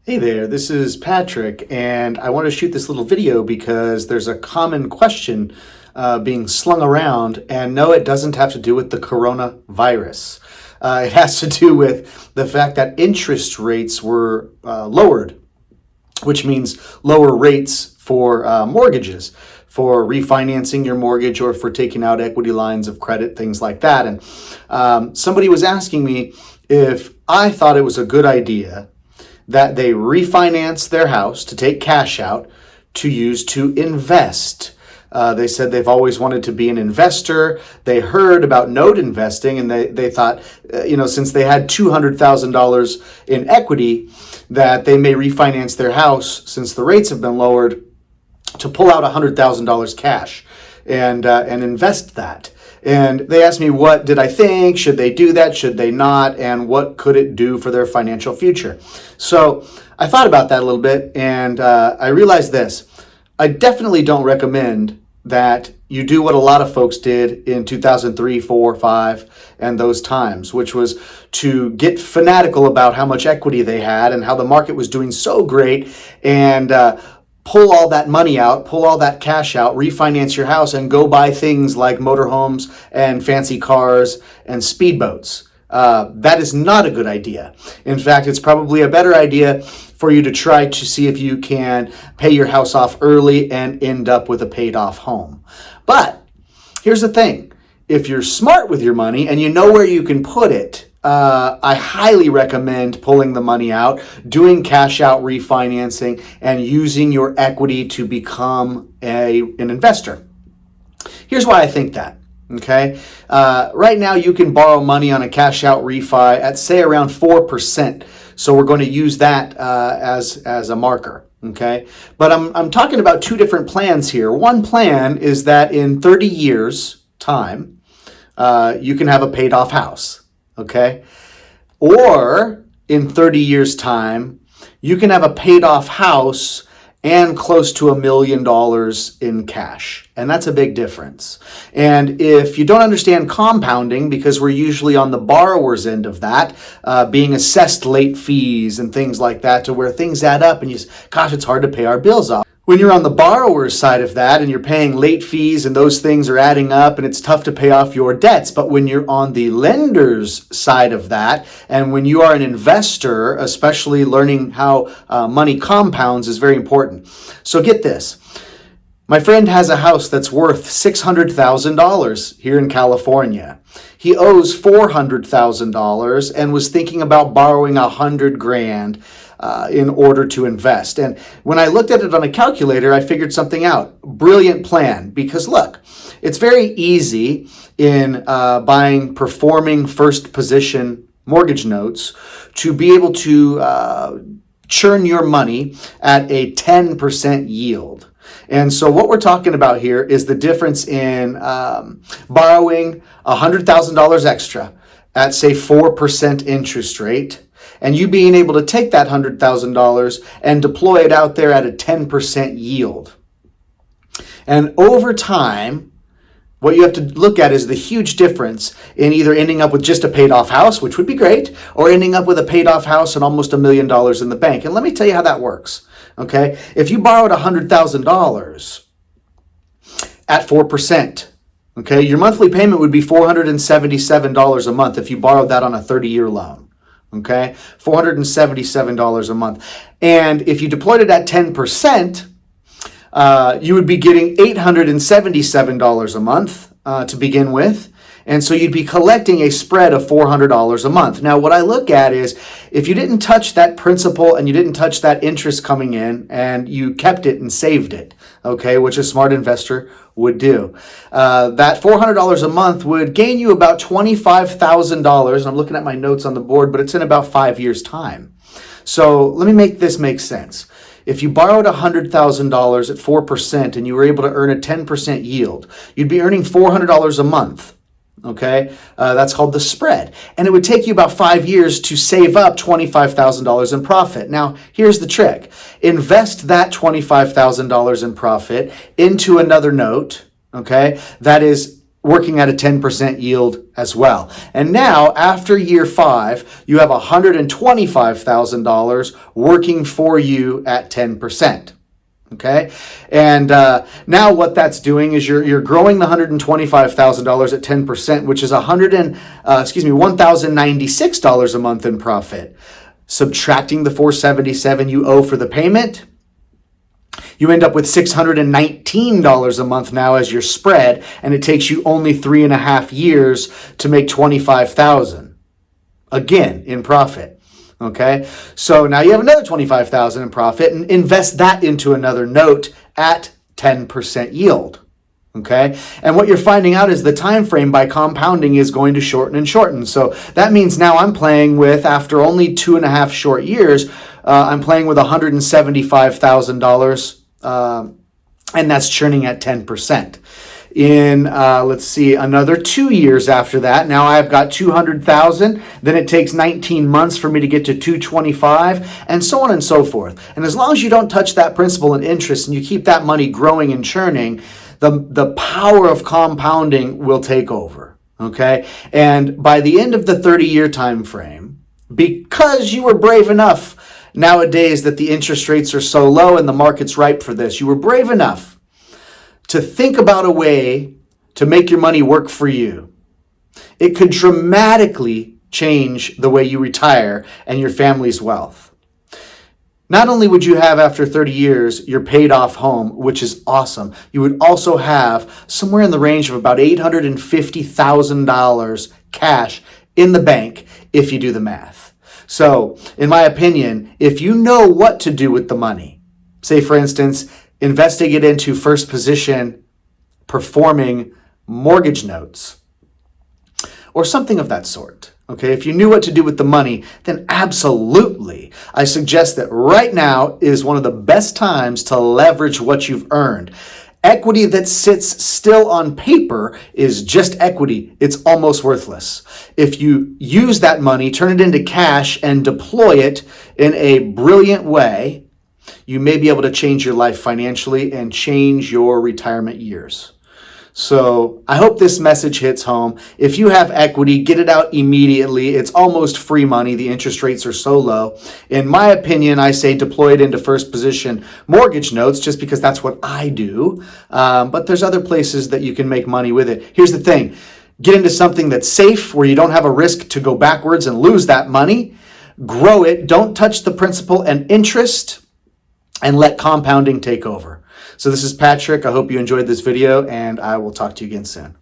Hey there, this is Patrick, and I want to shoot this little video because there's a common question being slung around, and no, it doesn't have to do with the coronavirus. It has to do with the fact that interest rates were lowered, which means lower rates for mortgages, for refinancing your mortgage or for taking out equity lines of credit, things like that. And somebody was asking me if I thought it was a good idea that they refinance their house to take cash out to use to invest. They said they've always wanted to be an investor. They heard about note investing and they thought, since they had $200,000 in equity, that they may refinance their house since the rates have been lowered to pull out $100,000 cash and invest that. And they asked me, what did I think? Should they do that? Should they not? And what could it do for their financial future? So I thought about that a little bit, and I realized this. I definitely don't recommend that you do what a lot of folks did in 2003, 4, 5, and those times, which was to get fanatical about how much equity they had and how the market was doing so great, and pull all that money out, pull all that cash out, refinance your house, and go buy things like motorhomes and fancy cars and speedboats. That is not a good idea. In fact, it's probably a better idea for you to try to see if you can pay your house off early and end up with a paid off home. But here's the thing. If you're smart with your money and you know where you can put it, I highly recommend pulling the money out, doing cash out refinancing, and using your equity to become an investor. Here's why I think that. Okay, right now you can borrow money on a cash out refi at say around 4%. So we're going to use that as a marker. Okay, but I'm talking about two different plans here. One plan is that in 30 years time, you can have a paid off house. Okay, or in 30 years time, you can have a paid off house and close to $1 million in cash. And that's a big difference. And if you don't understand compounding, because we're usually on the borrower's end of that, being assessed late fees and things like that, to where things add up and gosh, it's hard to pay our bills off. When you're on the borrower's side of that and you're paying late fees and those things are adding up and it's tough to pay off your debts. But when you're on the lender's side of that, and when you are an investor, especially learning how money compounds is very important. So get this. My friend has a house that's worth $600,000 here in California. He owes $400,000 and was thinking about borrowing $100,000 in order to invest. And when I looked at it on a calculator, I figured something out. Brilliant plan. Because look, it's very easy in buying performing first position mortgage notes to be able to churn your money at a 10% yield. And so what we're talking about here is the difference in borrowing $100,000 extra at, say, 4% interest rate, and you being able to take that $100,000 and deploy it out there at a 10% yield. And over time, what you have to look at is the huge difference in either ending up with just a paid off house, which would be great, or ending up with a paid off house and almost $1 million in the bank. And let me tell you how that works. Okay, if you borrowed $100,000 at 4%, okay, your monthly payment would be $477 a month if you borrowed that on a 30-year loan. Okay, $477 a month. And if you deployed it at 10%, you would be getting $877 a month to begin with. And so you'd be collecting a spread of $400 a month. Now, what I look at is if you didn't touch that principal and you didn't touch that interest coming in and you kept it and saved it, okay, which a smart investor would do, that $400 a month would gain you about $25,000. And I'm looking at my notes on the board, but it's in about 5 years' time. So let me make this make sense. If you borrowed $100,000 at 4% and you were able to earn a 10% yield, you'd be earning $400 a month. Okay, that's called the spread. And it would take you about 5 years to save up $25,000 in profit. Now, here's the trick. Invest that $25,000 in profit into another note, okay, that is working at a 10% yield as well. And now, after year 5, you have $125,000 working for you at 10%. Okay, and now what that's doing is you're growing the $125,000 at 10%, which is $1,096 a month in profit. Subtracting the $477 you owe for the payment, you end up with $619 a month now as your spread, and it takes you only 3.5 years to make $25,000 again in profit. Okay, so now you have another $25,000 in profit, and invest that into another note at 10% yield. Okay, and what you're finding out is the time frame by compounding is going to shorten and shorten. So that means now I'm playing with, after only 2.5 short years, I'm playing with $175,000, and that's churning at 10%. In, let's see, another 2 years after that, now I've got 200,000. Then it takes 19 months for me to get to 225, and so on and so forth. And as long as you don't touch that principal and interest, and you keep that money growing and churning, the power of compounding will take over. Okay, and by the end of the 30-year time frame, because you were brave enough nowadays that the interest rates are so low and the market's ripe for this, you were brave enough to think about a way to make your money work for you. It could dramatically change the way you retire and your family's wealth. Not only would you have, after 30 years, your paid off home, which is awesome, you would also have somewhere in the range of about $850,000 cash in the bank if you do the math. So, in my opinion, if you know what to do with the money, say for instance, investing it into first position performing mortgage notes or something of that sort. Okay, if you knew what to do with the money, then absolutely, I suggest that right now is one of the best times to leverage what you've earned. Equity that sits still on paper is just equity. It's almost worthless. If you use that money, turn it into cash, and deploy it in a brilliant way, you may be able to change your life financially and change your retirement years. So I hope this message hits home. If you have equity, get it out immediately. It's almost free money. The interest rates are so low. In my opinion, I say deploy it into first position mortgage notes, just because that's what I do. But there's other places that you can make money with it. Here's the thing. Get into something that's safe, where you don't have a risk to go backwards and lose that money. Grow it. Don't touch the principal and interest, and let compounding take over. So this is Patrick. I hope you enjoyed this video, and I will talk to you again soon.